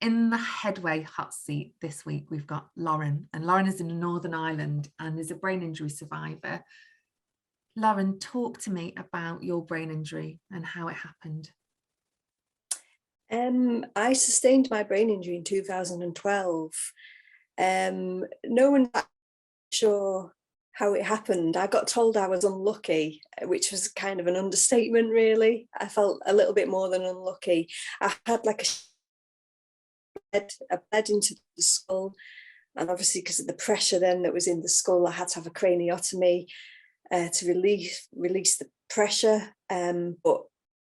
in the Headway hot seat this week, we've got Lauren, and Lauren is in Northern Ireland and is a brain injury survivor. Lauren, talk to me about your brain injury and how it happened. I sustained my brain injury in 2012. No one's sure how it happened. I got told I was unlucky, which was kind of an understatement, really. I felt a little bit more than unlucky. I had like a bled into the skull, and obviously because of the pressure then that was in the skull, I had to have a craniotomy to release the pressure. But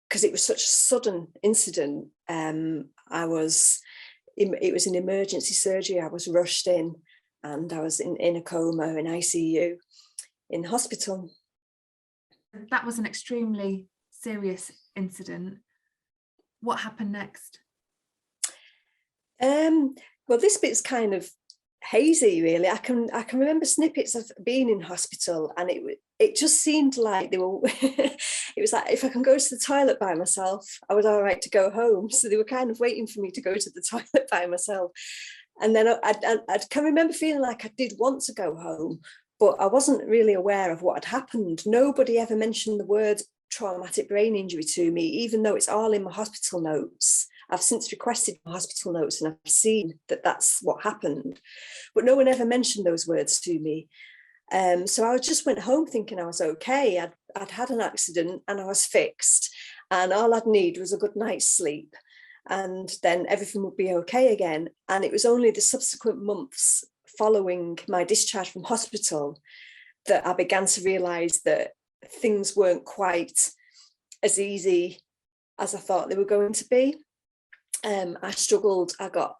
because it was such a sudden incident, it was an emergency surgery. I was rushed in, and I was in a coma in ICU in hospital. That was an extremely serious incident. What happened next? Well, this bit's kind of hazy, really. I can remember snippets of being in hospital, and it just seemed like they were it was like if I can go to the toilet by myself, I was all right to go home. So they were kind of waiting for me to go to the toilet by myself. And then I can remember feeling like I did want to go home, but I wasn't really aware of what had happened. Nobody ever mentioned the word traumatic brain injury to me, even though it's all in my hospital notes. I've since requested my hospital notes and I've seen that that's what happened, but no one ever mentioned those words to me. So I just went home thinking I was okay. I'd had an accident and I was fixed, and all I'd need was a good night's sleep, and then everything would be okay again. And it was only the subsequent months following my discharge from hospital that I began to realise that things weren't quite as easy as I thought they were going to be. I struggled. I got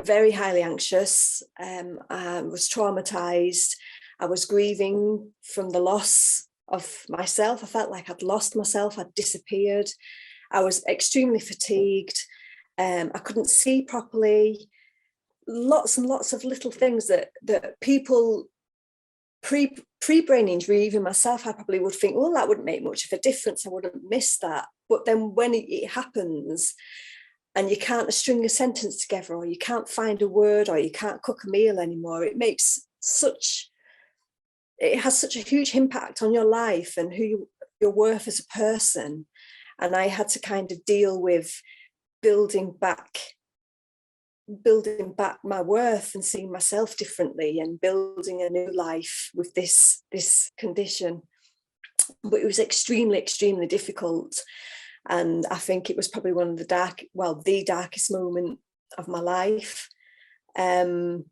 very highly anxious. I was traumatized. I was grieving from the loss of myself. I felt like I'd lost myself. I'd disappeared. I was extremely fatigued. I couldn't see properly. Lots and lots of little things that people pre-brain injury, even myself, I probably would think, well, that wouldn't make much of a difference. I wouldn't miss that. But then when it happens and you can't string a sentence together, or you can't find a word, or you can't cook a meal anymore, it has such a huge impact on your life and who you're worth as a person. And I had to kind of deal with building back my worth and seeing myself differently and building a new life with this condition. But it was extremely, extremely difficult. And I think it was probably one of the darkest moment of my life. And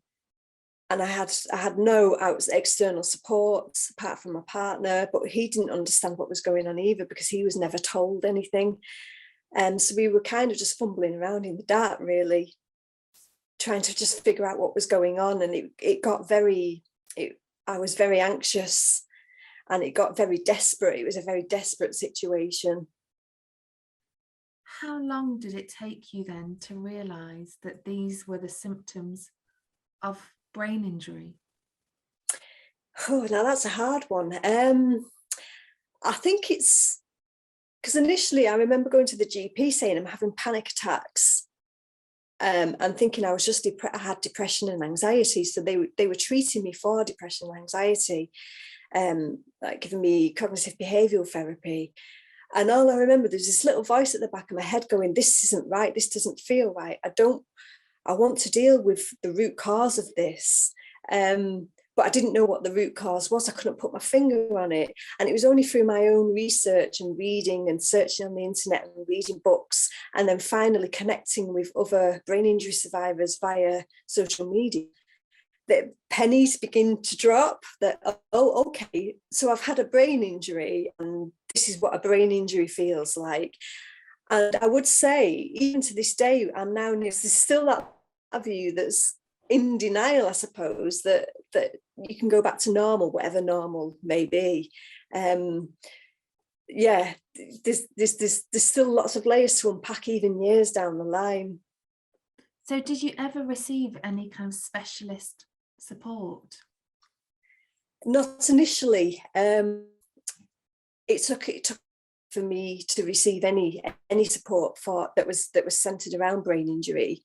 I had no external support apart from my partner, but he didn't understand what was going on either, because he was never told anything. And so we were kind of just fumbling around in the dark, really, trying to just figure out what was going on. And I was very anxious, and it got very desperate. It was a very desperate situation. How long did it take you then to realise that these were the symptoms of brain injury? Oh, now that's a hard one. I think it's because initially I remember going to the GP saying I'm having panic attacks, and thinking I was just I had depression and anxiety. So they were treating me for depression and anxiety, like giving me cognitive behavioural therapy. And all I remember, there's this little voice at the back of my head going, this isn't right, this doesn't feel right. I want to deal with the root cause of this. But I didn't know what the root cause was. I couldn't put my finger on it. And it was only through my own research and reading and searching on the internet and reading books, and then finally connecting with other brain injury survivors via social media, that pennies begin to drop, that, oh, okay, so I've had a brain injury and this is what a brain injury feels like. And I would say, even to this day, there's still that view that's in denial, I suppose, that you can go back to normal, whatever normal may be. Yeah, there's still lots of layers to unpack, even years down the line. So did you ever receive any kind of specialist support? Not initially. It took for me to receive any support for that was centered around brain injury,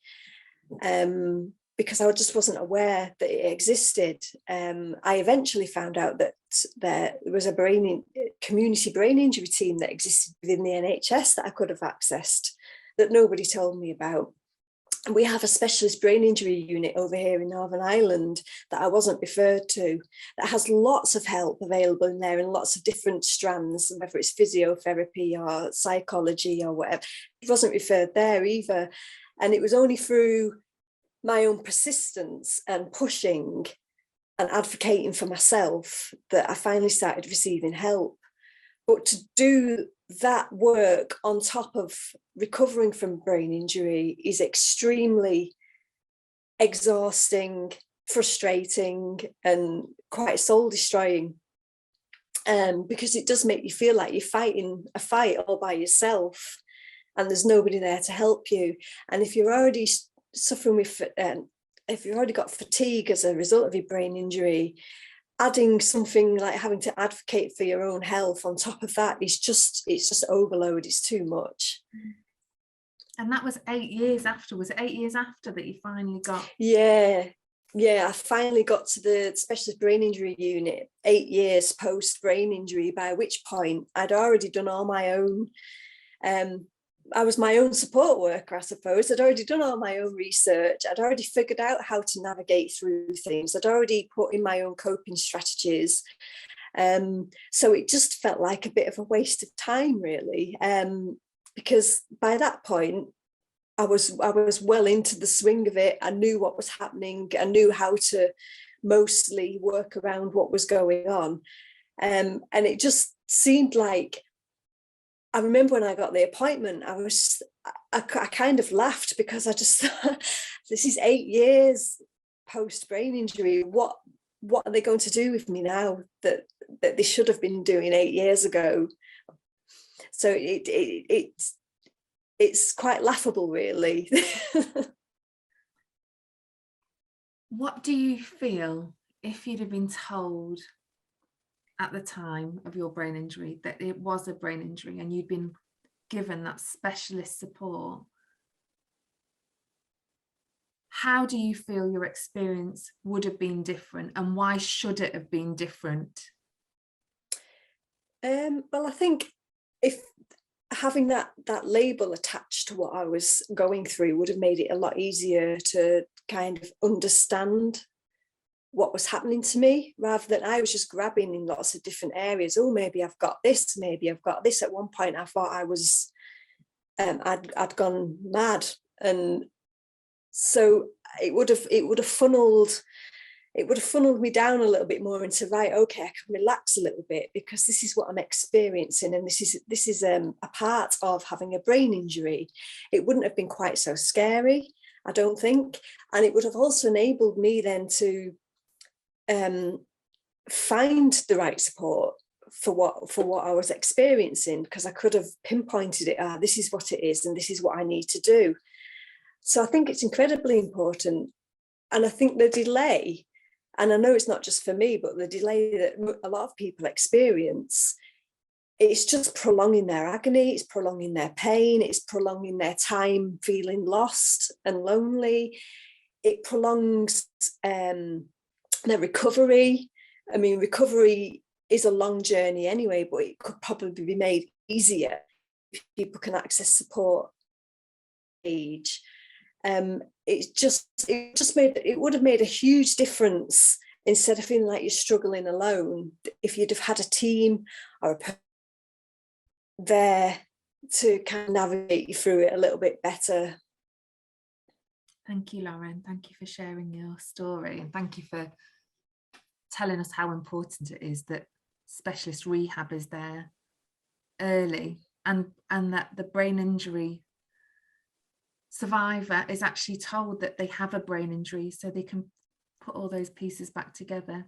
because I just wasn't aware that it existed. I eventually found out that there was a community brain injury team that existed within the NHS that I could have accessed, that nobody told me about. We have a specialist brain injury unit over here in Northern Ireland that I wasn't referred to, that has lots of help available in there in lots of different strands, whether it's physiotherapy or psychology or whatever. It wasn't referred there either. And it was only through my own persistence and pushing and advocating for myself that I finally started receiving help. But to do that work on top of recovering from brain injury is extremely exhausting, frustrating, and quite soul destroying, because it does make you feel like you're fighting a fight all by yourself and there's nobody there to help you. And if you're already suffering with, if you've already got fatigue as a result of your brain injury, adding something like having to advocate for your own health on top of that is just, it's just overload. It's too much. And that was 8 years after. Was it 8 years after that you finally got? Yeah, I finally got to the specialist brain injury unit 8 years post brain injury, by which point I'd already done all my own, I was my own support worker, I suppose. I'd already done all my own research. I'd already figured out how to navigate through things. I'd already put in my own coping strategies. So it just felt like a bit of a waste of time, really, because by that point, I was well into the swing of it. I knew what was happening. I knew how to mostly work around what was going on. And it just seemed like, I remember when I got the appointment, I kind of laughed, because I just thought, this is 8 years post brain injury. What are they going to do with me now that they should have been doing 8 years ago? So it's quite laughable, really. What do you feel if you'd have been told at the time of your brain injury that it was a brain injury and you'd been given that specialist support? How do you feel your experience would have been different, and why should it have been different? Well, I think if having that label attached to what I was going through would have made it a lot easier to kind of understand what was happening to me, rather than I was just grabbing in lots of different areas. Oh, maybe I've got this, maybe I've got this. At one point I thought I was, I'd gone mad. And so it would have funneled me down a little bit more into, right, okay, I can relax a little bit, because this is what I'm experiencing, and this is a part of having a brain injury. It wouldn't have been quite so scary, I don't think, and it would have also enabled me then to find the right support for what I was experiencing, because I could have pinpointed it. This is what it is, and this is what I need to do. So I think it's incredibly important, and I think the delay, and I know it's not just for me, but the delay that a lot of people experience, it's just prolonging their agony, it's prolonging their pain, it's prolonging their time feeling lost and lonely. It prolongs their recovery. I mean, recovery is a long journey anyway, but it could probably be made easier if people can access support age. It would have made a huge difference, instead of feeling like you're struggling alone, if you'd have had a team or a person there to kind of navigate you through it a little bit better. Thank you, Lauren. Thank you for sharing your story, and thank you for telling us how important it is that specialist rehab is there early, and that the brain injury survivor is actually told that they have a brain injury, so they can put all those pieces back together.